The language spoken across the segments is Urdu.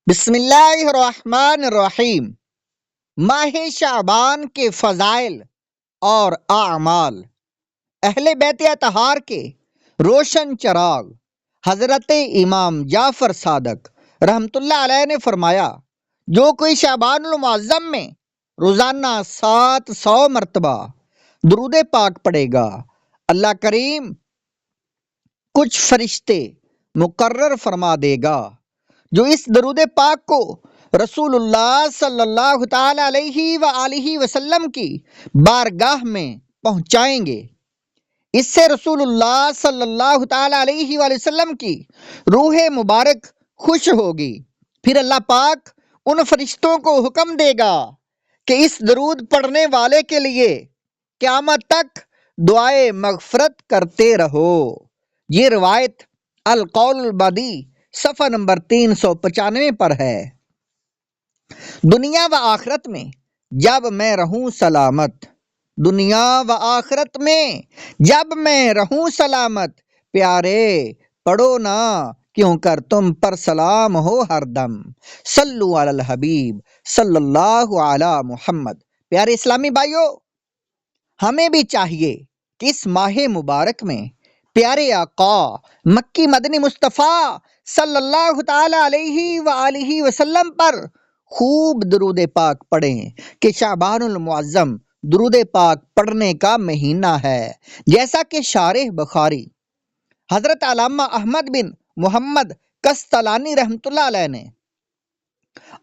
بسم اللہ الرحمن الرحیم۔ ماہ شعبان کے فضائل اور اعمال۔ اہل بیت اطہار کے روشن چراغ حضرت امام جعفر صادق رحمت اللہ علیہ نے فرمایا، جو کوئی شعبان المعظم میں روزانہ 700 مرتبہ درود پاک پڑھے گا، اللہ کریم کچھ فرشتے مقرر فرما دے گا جو اس درود پاک کو رسول اللہ صلی اللہ تعالی علیہ وآلہ وسلم کی بارگاہ میں پہنچائیں گے۔ اس سے رسول اللہ صلی اللہ تعالی علیہ وآلہ وسلم کی روح مبارک خوش ہوگی۔ پھر اللہ پاک ان فرشتوں کو حکم دے گا کہ اس درود پڑھنے والے کے لیے قیامت تک دعائے مغفرت کرتے رہو۔ یہ روایت القول البدی صفحہ نمبر 395 پر ہے۔ دنیا و آخرت میں جب میں رہوں سلامت، دنیا و آخرت میں جب میں رہوں سلامت، پیارے پڑھو نا کیوں کر تم پر سلام ہو ہر دم، صلو علی الحبیب صلی اللہ علی محمد۔ پیارے اسلامی بھائیو، ہمیں بھی چاہیے کہ اس ماہ مبارک میں پیارے آقا مکی مدنی مصطفیٰ صلی اللہ تعالی علیہ وآلہ وسلم پر خوب درود پاک پڑھیں کہ شعبان المعظم درود پاک پڑھنے کا مہینہ ہے، جیسا کہ شارح بخاری حضرت علامہ احمد بن محمد قسطلانی رحمت اللہ علیہ نے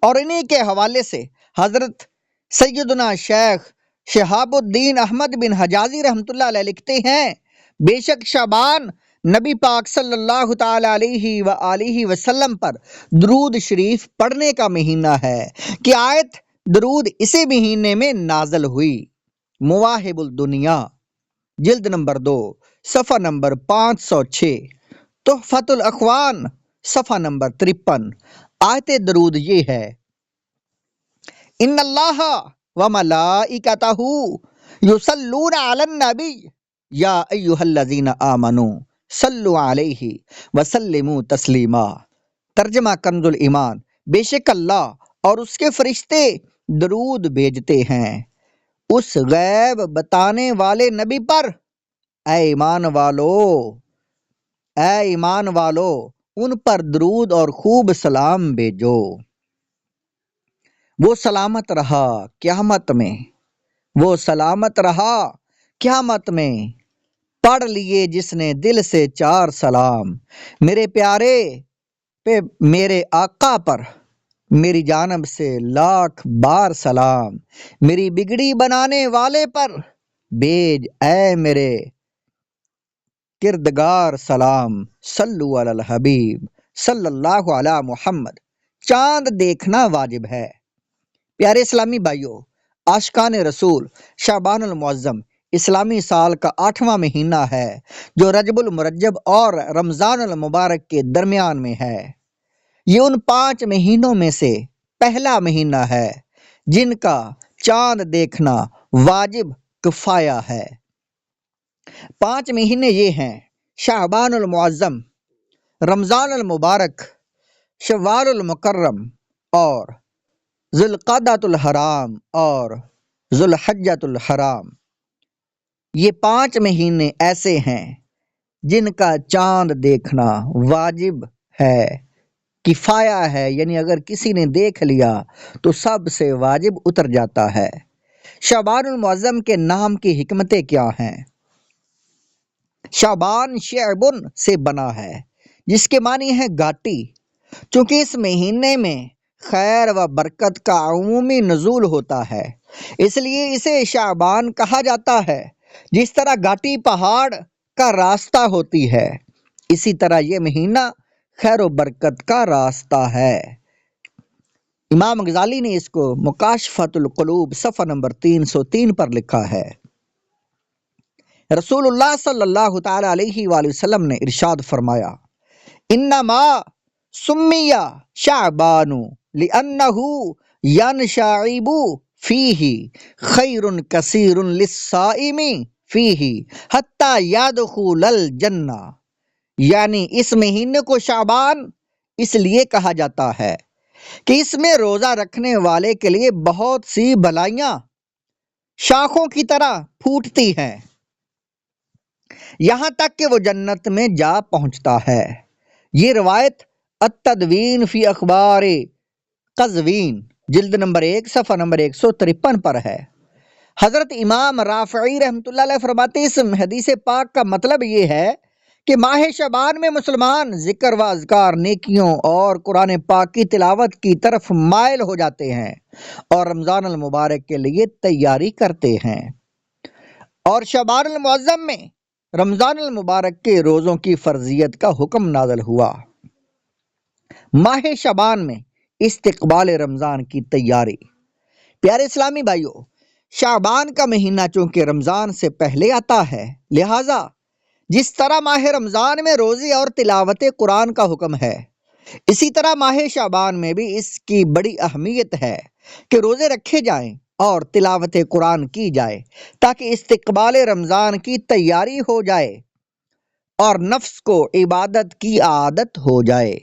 اور انہی کے حوالے سے حضرت سیدنا شیخ شہاب الدین احمد بن حجازی رحمت اللہ علیہ لکھتے ہیں، بے شک شعبان نبی پاک صلی اللہ تعالی علیہ وآلہ وسلم پر درود شریف پڑھنے کا مہینہ ہے کہ آیت درود اسی مہینے میں نازل ہوئی۔ مواہب الدنیا جلد نمبر 2 صفحہ نمبر 506، تحفۃ الاخوان صفحہ نمبر 53۔ آیت درود یہ ہے، ان اللہ و ملائکتہ یصلون علی النبی یا ایھا الذین آمنوا صلوا علیہ وسلموا تسلیما۔ ترجمہ کنز الایمان، بے شک اللہ اور اس کے فرشتے درود بھیجتے ہیں اس غیب بتانے والے نبی پر، اے ایمان والو ان پر درود اور خوب سلام بھیجو۔ وہ سلامت رہا قیامت میں، وہ سلامت رہا قیامت میں، پڑھ لیے جس نے دل سے 4 سلام، میرے پیارے پہ میرے آقا پر میری جانب سے لاکھ بار سلام، میری بگڑی بنانے والے پر بھیج اے میرے کردگار سلام، صلو علی الحبیب صلی اللہ علی محمد۔ چاند دیکھنا واجب ہے۔ پیارے اسلامی بھائیو، عاشقان رسول، شعبان المعظم اسلامی سال کا 8واں مہینہ ہے جو رجب المرجب اور رمضان المبارک کے درمیان میں ہے۔ یہ ان 5 مہینوں میں سے پہلا مہینہ ہے جن کا چاند دیکھنا واجب کفایہ ہے۔ 5 مہینے یہ ہیں: شعبان المعظم، رمضان المبارک، شوال المکرم اور ذوالقعدۃ الحرام اور ذوالحجۃ الحرام۔ یہ 5 مہینے ایسے ہیں جن کا چاند دیکھنا واجب ہے، کفایہ ہے، یعنی اگر کسی نے دیکھ لیا تو سب سے واجب اتر جاتا ہے۔ شعبان المعظم کے نام کی حکمتیں کیا ہیں؟ شعبان شعبن سے بنا ہے جس کے معنی ہے گھاٹی، چونکہ اس مہینے میں خیر و برکت کا عمومی نزول ہوتا ہے، اس لیے اسے شعبان کہا جاتا ہے۔ جس طرح گھاٹی پہاڑ کا راستہ ہوتی ہے، اسی طرح یہ مہینہ خیر و برکت کا راستہ ہے۔ امام غزالی نے اس کو مکاشفۃ القلوب صفحہ نمبر 303 پر لکھا ہے۔ رسول اللہ صلی اللہ تعالی علیہ وآلہ وسلم نے ارشاد فرمایا، انما سمی شعبان لأنہ ینشعب فیہ خیر کثیر للصائم فیہ حتی یدخل الجنہ، یعنی اس مہینے کو شعبان اس لیے کہا جاتا ہے کہ اس میں روزہ رکھنے والے کے لیے بہت سی بھلائیاں شاخوں کی طرح پھوٹتی ہیں، یہاں تک کہ وہ جنت میں جا پہنچتا ہے۔ یہ روایت التدوین فی اخبار قزوین جلد نمبر 1 صفحہ نمبر 153 پر ہے۔ حضرت امام رافعی رحمۃ اللہ علیہ فرماتے ہیں، اس حدیث پاک کا مطلب یہ ہے کہ ماہ شعبان میں مسلمان ذکر و اذکار، نیکیوں اور قرآن پاک کی تلاوت کی طرف مائل ہو جاتے ہیں اور رمضان المبارک کے لیے تیاری کرتے ہیں۔ اور شعبان المعظم میں رمضان المبارک کے روزوں کی فرضیت کا حکم نازل ہوا۔ ماہ شعبان میں استقبال رمضان کی تیاری۔ پیارے اسلامی بھائیوں، شعبان کا مہینہ چونکہ رمضان سے پہلے آتا ہے، لہٰذا جس طرح ماہ رمضان میں روزے اور تلاوت قرآن کا حکم ہے، اسی طرح ماہ شعبان میں بھی اس کی بڑی اہمیت ہے کہ روزے رکھے جائیں اور تلاوت قرآن کی جائے تاکہ استقبال رمضان کی تیاری ہو جائے اور نفس کو عبادت کی عادت ہو جائے۔